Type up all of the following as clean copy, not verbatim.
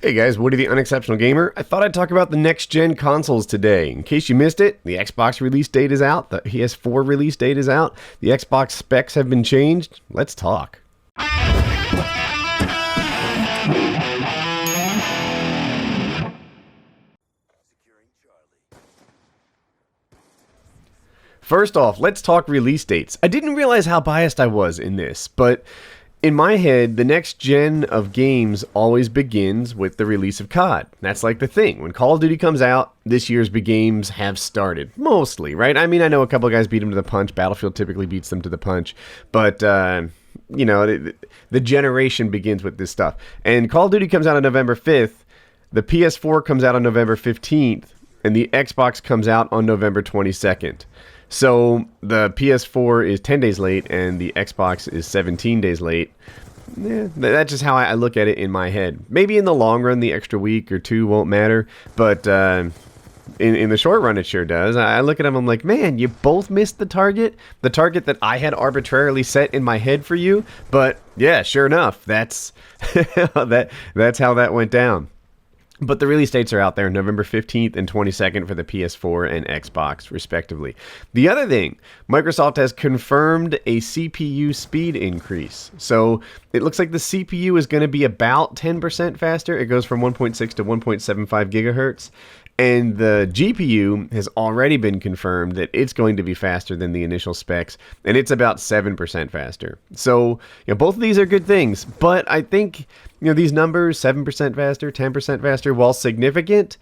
Hey guys, Woody the Unexceptional Gamer. I thought I'd talk about the next-gen consoles today. In case you missed it, the Xbox release date is out, the PS4 release date is out, the Xbox specs have been changed. Let's talk. First off, let's talk release dates. I didn't realize how biased I was in this, but in my head, the next gen of games always begins with the release of COD. That's like the thing. When Call of Duty comes out, this year's big games have started. Mostly, right? I mean, I know a couple of guys beat them to the punch. Battlefield typically beats them to the punch. But, you know, the generation begins with this stuff. And Call of Duty comes out on November 5th. The PS4 comes out on November 15th. And the Xbox comes out on November 22nd. So the PS4 is 10 days late and the Xbox is 17 days late. That's just how I look at it in my head. Maybe in the long run, the extra week or two won't matter. But in the short run, it sure does. I look at them, I'm like, man, you both missed the target. The target that I had arbitrarily set in my head for you. But yeah, sure enough, that's that's how that went down. But the release dates are out there, November 15th and 22nd for the PS4 and Xbox, respectively. The other thing, Microsoft has confirmed a CPU speed increase. So it looks like the CPU is going to be about 10% faster. It goes from 1.6 to 1.75 gigahertz. And the GPU has already been confirmed that it's going to be faster than the initial specs, and it's about 7% faster. So, you know, both of these are good things, but I think, you know, these numbers, 7% faster, 10% faster, while significant,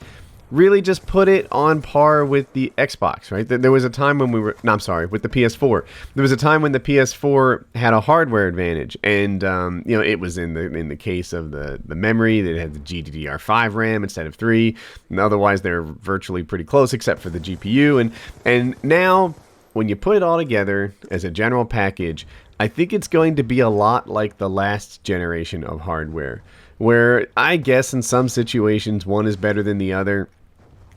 really just put it on par with the Xbox, right? There was a time when with the PS4. There was a time when the PS4 had a hardware advantage, and you know, it was in the case of the memory that had the GDDR5 RAM instead of 3, and otherwise they're virtually pretty close except for the GPU. And now when you put it all together as a general package, I think it's going to be a lot like the last generation of hardware, where I guess in some situations one is better than the other.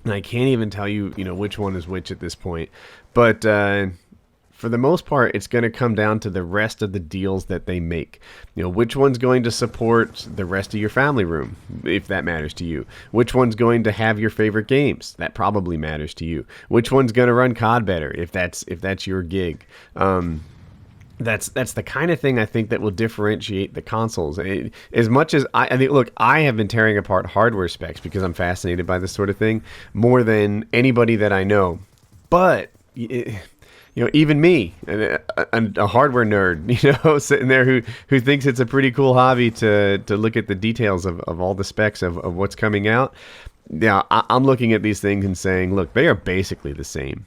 And I can't even tell you, you know, which one is which at this point. But for the most part, it's going to come down to the rest of the deals that they make. You know, which one's going to support the rest of your family room, if that matters to you. Which one's going to have your favorite games? That probably matters to you. Which one's going to run COD better, if that's your gig. That's the kind of thing I think that will differentiate the consoles. As much as I think, look, I have been tearing apart hardware specs because I'm fascinated by this sort of thing more than anybody that I know. But you know, even me, a hardware nerd, you know, sitting there who thinks it's a pretty cool hobby to look at the details of all the specs of what's coming out. Yeah, I'm looking at these things and saying, look, they are basically the same.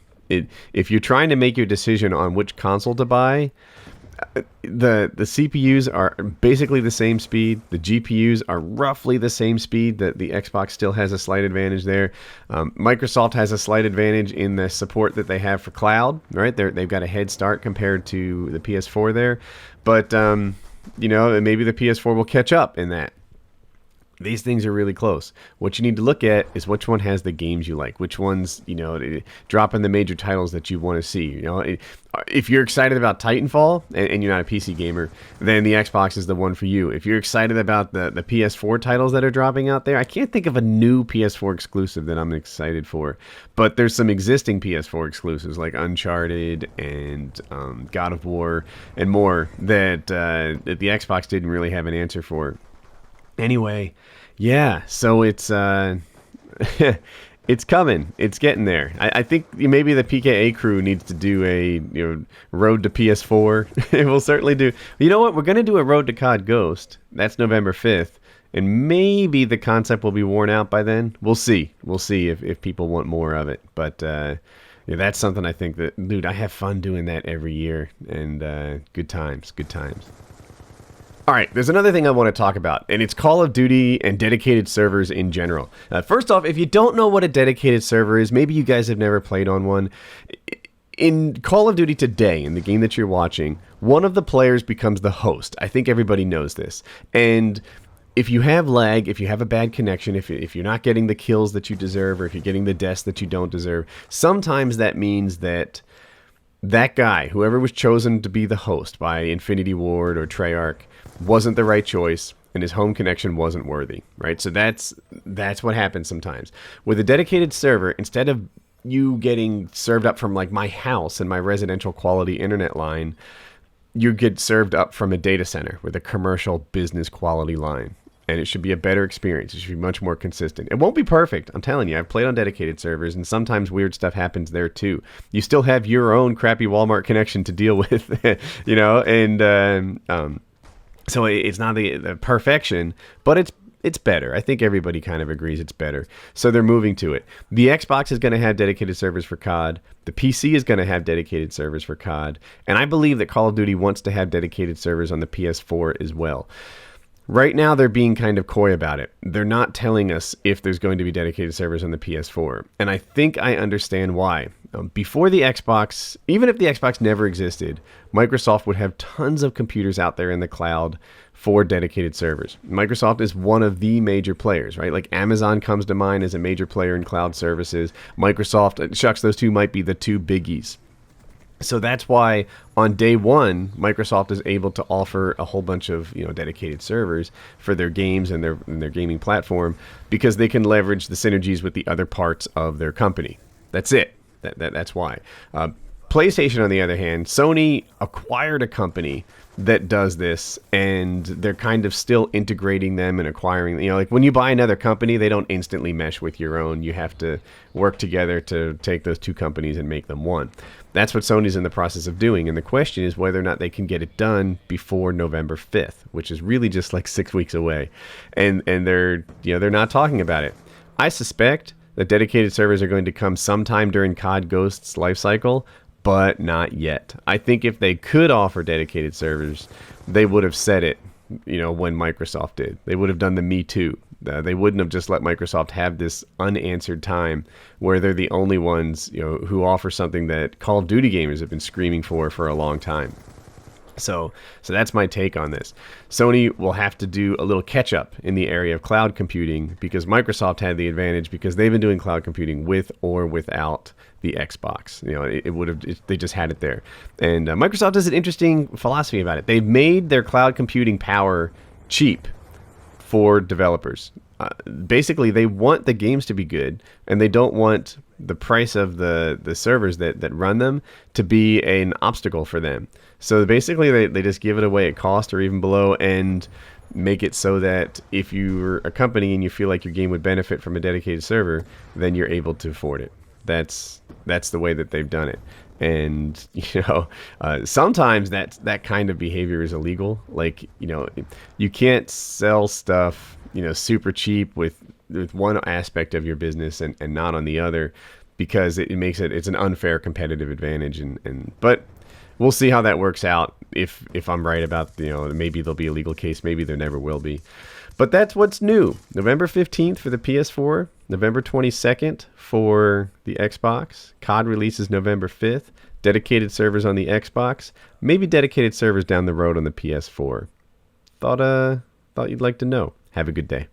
If you're trying to make your decision on which console to buy, the CPUs are basically the same speed. The GPUs are roughly the same speed. That the Xbox still has a slight advantage there. Microsoft has a slight advantage in the support that they have for cloud. Right, they've got a head start compared to the PS4 there. But you know, maybe the PS4 will catch up in that. These things are really close. What you need to look at is which one has the games you like, which ones, you know, drop in the major titles that you want to see. You know, if you're excited about Titanfall and you're not a PC gamer, then the Xbox is the one for you. If you're excited about the PS4 titles that are dropping out there, I can't think of a new PS4 exclusive that I'm excited for, but there's some existing PS4 exclusives like Uncharted and God of War and more that the Xbox didn't really have an answer for. Anyway, yeah, so it's it's coming. It's getting there. I think maybe the PKA crew needs to do a road to PS4. It will certainly do. You know what? We're going to do a road to COD Ghost. That's November 5th. And maybe the concept will be worn out by then. We'll see. We'll see if people want more of it. But yeah, that's something I think that, dude, I have fun doing that every year. And good times, good times. All right, there's another thing I want to talk about, and it's Call of Duty and dedicated servers in general. First off, if you don't know what a dedicated server is, maybe you guys have never played on one. In Call of Duty today, in the game that you're watching, one of the players becomes the host. I think everybody knows this. And if you have lag, if you have a bad connection, if you're not getting the kills that you deserve, or if you're getting the deaths that you don't deserve, sometimes that means that that guy, whoever was chosen to be the host by Infinity Ward or Treyarch, wasn't the right choice, and his home connection wasn't worthy, right? So that's what happens sometimes. With a dedicated server, instead of you getting served up from like my house and my residential quality internet line, you get served up from a data center with a commercial business quality line. And it should be a better experience. It should be much more consistent. It won't be perfect. I'm telling you, I've played on dedicated servers, and sometimes weird stuff happens there too. You still have your own crappy Walmart connection to deal with, you know, and so it's not the perfection, but it's better. I think everybody kind of agrees it's better. So they're moving to it. The Xbox is going to have dedicated servers for COD. The PC is going to have dedicated servers for COD. And I believe that Call of Duty wants to have dedicated servers on the PS4 as well. Right now, they're being kind of coy about it. They're not telling us if there's going to be dedicated servers on the PS4. And I think I understand why. Before the Xbox, even if the Xbox never existed, Microsoft would have tons of computers out there in the cloud for dedicated servers. Microsoft is one of the major players, right? Like Amazon comes to mind as a major player in cloud services. Microsoft, shucks, those two might be the two biggies. So that's why on day one, Microsoft is able to offer a whole bunch of, you know, dedicated servers for their games and their gaming platform, because they can leverage the synergies with the other parts of their company. That's it. That's why. PlayStation, on the other hand, Sony acquired a company that does this, and they're kind of still integrating them and acquiring, you know, like when you buy another company, they don't instantly mesh with your own. You have to work together to take those two companies and make them one. That's what Sony's in the process of doing, and the question is whether or not they can get it done before November 5th, which is really just like 6 weeks away. And they're not talking about it. I suspect that dedicated servers are going to come sometime during COD Ghost's life cycle, but not yet. I think if they could offer dedicated servers, they would have said it, you know, when Microsoft did. They would have done the Me Too. They wouldn't have just let Microsoft have this unanswered time where they're the only ones, you know, who offer something that Call of Duty gamers have been screaming for a long time. So that's my take on this. Sony will have to do a little catch up in the area of cloud computing, because Microsoft had the advantage because they've been doing cloud computing with or without the Xbox. You know, they just had it there. And Microsoft has an interesting philosophy about it. They've made their cloud computing power cheap for developers. Basically, they want the games to be good, and they don't want the price of the servers that run them to be an obstacle for them. So basically, they just give it away at cost or even below, and make it so that if you're a company and you feel like your game would benefit from a dedicated server, then you're able to afford it. That's the way that they've done it. And, you know, sometimes that kind of behavior is illegal. Like, you know, you can't sell stuff, you know, super cheap with one aspect of your business and not on the other, because it's an unfair competitive advantage. But we'll see how that works out. If I'm right about, you know, maybe there'll be a legal case, maybe there never will be. But that's what's new. November 15th for the PS4, November 22nd for the Xbox. COD releases November 5th. Dedicated servers on the Xbox. Maybe dedicated servers down the road on the PS4. Thought you'd like to know. Have a good day.